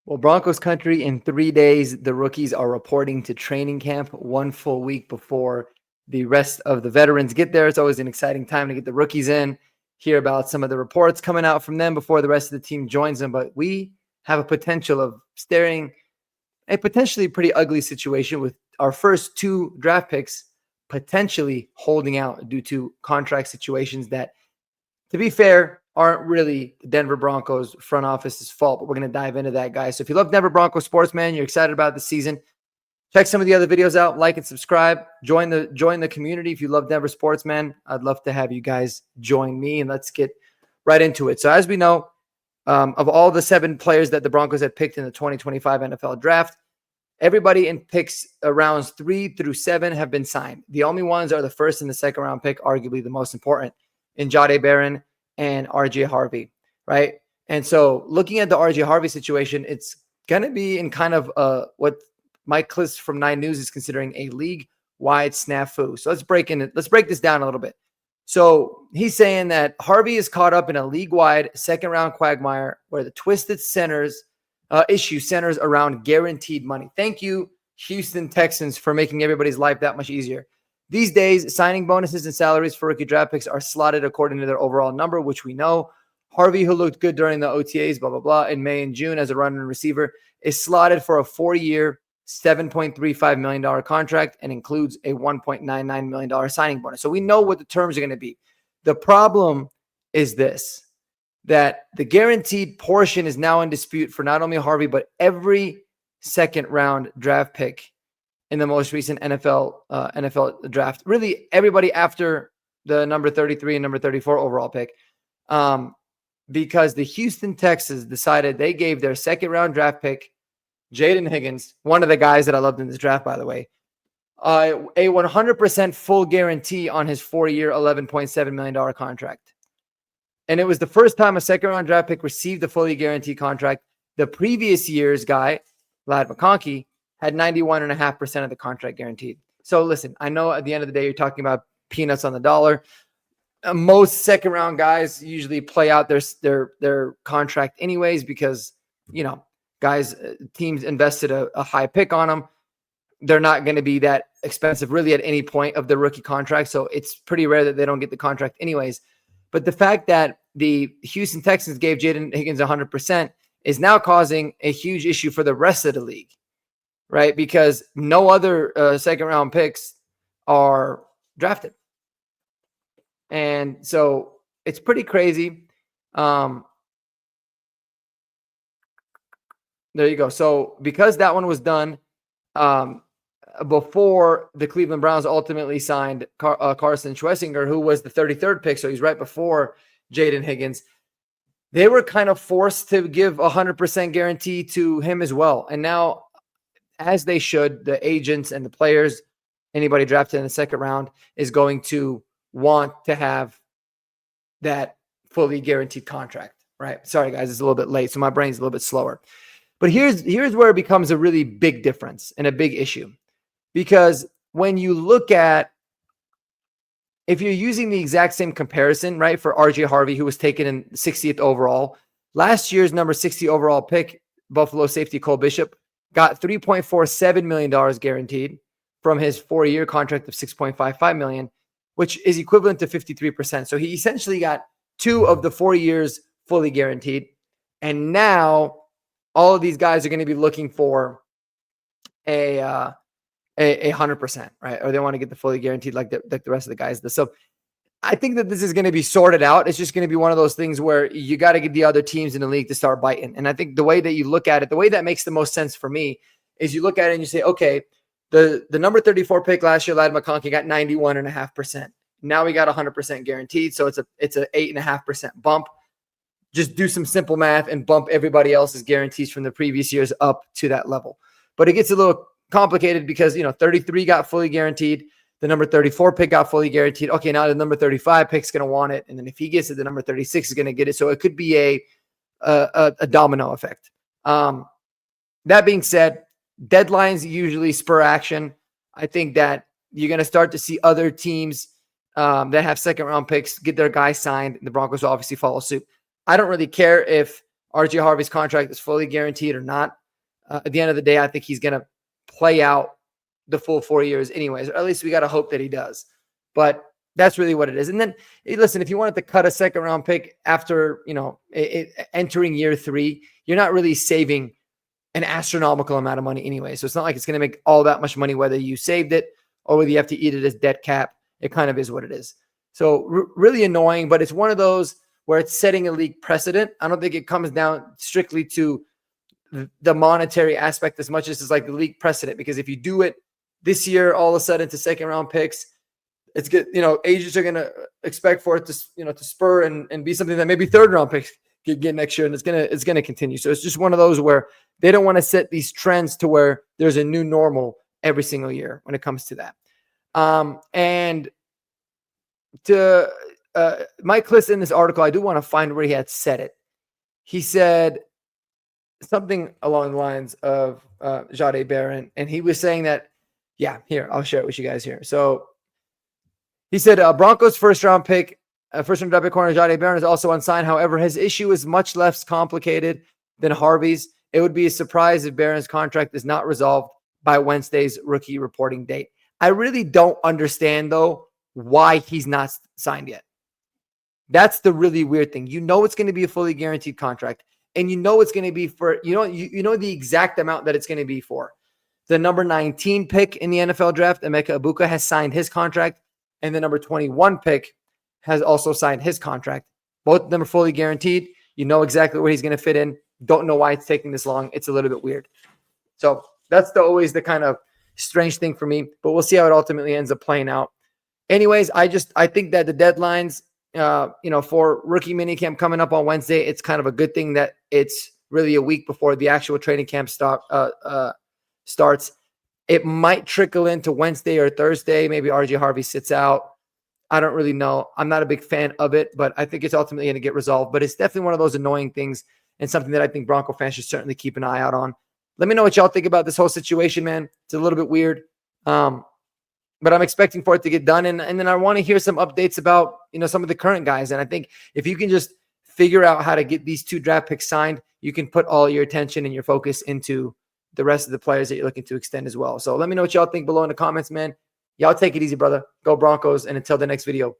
Well, Broncos country, in 3 days, the rookies are reporting to training camp 1 full week before the rest of the veterans get there. It's always an exciting time to get the rookies in, hear about some of the reports coming out from them before the rest of the team joins them. But we have a potential of staring a potentially pretty ugly situation with our first two draft picks potentially holding out due to contract situations that, to be fair, aren't really the Denver Broncos front office's fault, but we're going to dive into that, guys. So if you love Denver Broncos sports, man, you're excited about the season, check some of the other videos out, like and subscribe, join the community. If you love Denver sports, man, I'd love to have you guys join me, and let's get right into it. So as we know, of all the 7 players that the Broncos had picked in the 2025 NFL draft, everybody in picks rounds 3 through 7 have been signed. The only ones are the first and the second round pick, arguably the most important, in Jahdae Barron and RJ Harvey, right? And so looking at the RJ Harvey situation, it's going to be in kind of what Mike Kliss from 9 News is considering a league-wide snafu. So let's break this down a little bit. So he's saying that Harvey is caught up in a league-wide second-round quagmire where the twisted issue centers around guaranteed money. Thank you, Houston Texans, for making everybody's life that much easier. These days, signing bonuses and salaries for rookie draft picks are slotted according to their overall number, which we know. Harvey, who looked good during the OTAs, blah, blah, blah, in May and June as a runner and receiver, is slotted for a 4-year, $7.35 million contract and includes a $1.99 million signing bonus. So we know what the terms are going to be. The problem is this, that the guaranteed portion is now in dispute for not only Harvey, but every second-round draft pick in the most recent NFL draft. Really, everybody after the number 33 and number 34 overall pick, because the Houston Texans decided they gave their second-round draft pick, Jaden Higgins, one of the guys that I loved in this draft, by the way, a 100% full guarantee on his 4-year, $11.7 million contract. And it was the first time a second-round draft pick received a fully guaranteed contract. The previous year's guy, Ladd McConkey, had 91.5% of the contract guaranteed. So listen, I know at the end of the day, you're talking about peanuts on the dollar. Most second-round guys usually play out their contract anyways because, teams invested a high pick on them. They're not going to be that expensive really at any point of the rookie contract. So it's pretty rare that they don't get the contract anyways. But the fact that the Houston Texans gave Jaden Higgins 100% is now causing a huge issue for the rest of the league, right? Because no other second-round picks are drafted. And so it's pretty crazy. There you go. So because that one was done before the Cleveland Browns ultimately signed Carson Schwessinger, who was the 33rd pick, so he's right before Jaden Higgins, they were kind of forced to give 100% guarantee to him as well. And now, as they should, the agents and the players, anybody drafted in the second round, is going to want to have that fully guaranteed contract, right? Sorry, guys, it's a little bit late, so my brain's a little bit slower. But here's where it becomes a really big difference and a big issue. Because when you look at, if you're using the exact same comparison, right, for RJ Harvey, who was taken in 60th overall, last year's number 60 overall pick, Buffalo safety Cole Bishop, got $3.47 million guaranteed from his 4-year contract of $6.55 million, which is equivalent to 53%. So he essentially got 2 of the 4 years fully guaranteed. And now all of these guys are going to be looking for a 100%, right? Or they want to get the fully guaranteed like the rest of the guys. So I think that this is going to be sorted out. It's just going to be one of those things where you got to get the other teams in the league to start biting. And I think the way that you look at it, the way that makes the most sense for me is you look at it and you say, okay, the number 34 pick last year, Ladd McConkey, got 91.5%. Now we got 100% guaranteed. So it's a 8.5% bump. Just do some simple math and bump everybody else's guarantees from the previous years up to that level. But it gets a little complicated because, 33 got fully guaranteed. The number 34 pick got fully guaranteed. Okay, now the number 35 pick is going to want it. And then if he gets it, the number 36 is going to get it. So it could be a domino effect. That being said, deadlines usually spur action. I think that you're going to start to see other teams that have second-round picks get their guys signed. The Broncos will obviously follow suit. I don't really care if RJ Harvey's contract is fully guaranteed or not. At the end of the day, I think he's going to play out the full 4 years anyways, or at least we got to hope that he does. But that's really what it is. And then, hey, listen, if you wanted to cut a second round pick after, entering year 3, you're not really saving an astronomical amount of money anyway. So it's not like it's going to make all that much money, whether you saved it or whether you have to eat it as debt cap. It kind of is what it is. So really annoying, but it's one of those where it's setting a league precedent. I don't think it comes down strictly to the monetary aspect as much as it's like the league precedent, because if you do it this year, all of a sudden to second round picks, it's good. Agents are going to expect for it to, to spur and be something that maybe third round picks could get next year. And it's going to continue. So it's just one of those where they don't want to set these trends to where there's a new normal every single year when it comes to that. And to Mike Kliss in this article, I do want to find where he had said it. He said something along the lines of Jahdae Barron, and he was saying that, here, I'll share it with you guys here. So he said, Broncos first round draft pick corner Jahdae Barron is also unsigned. However, his issue is much less complicated than Harvey's. It would be a surprise if Barron's contract is not resolved by Wednesday's rookie reporting date. I really don't understand, though, why he's not signed yet. That's the really weird thing. It's going to be a fully guaranteed contract, and it's going to be for, the exact amount that it's going to be for. The number 19 pick in the NFL draft, Emeka Egbuka, has signed his contract, and the number 21 pick has also signed his contract. Both of them are fully guaranteed. You know exactly where he's going to fit in. Don't know why it's taking this long. It's a little bit weird. So that's always the kind of strange thing for me, but we'll see how it ultimately ends up playing out. Anyways, I think that the deadlines, for rookie minicamp coming up on Wednesday, it's kind of a good thing that it's really a week before the actual training camp starts. It might trickle into Wednesday or Thursday. Maybe RJ Harvey sits out. I don't really know. I'm not a big fan of it, but I think it's ultimately going to get resolved. But it's definitely one of those annoying things and something that I think Bronco fans should certainly keep an eye out on. Let me know what y'all think about this whole situation, man. It's a little bit weird. But I'm expecting for it to get done. And then I want to hear some updates about, some of the current guys. And I think if you can just figure out how to get these 2 draft picks signed, you can put all your attention and your focus into the rest of the players that you're looking to extend as well. So let me know what y'all think below in the comments, man. Y'all take it easy, brother. Go Broncos. And until the next video,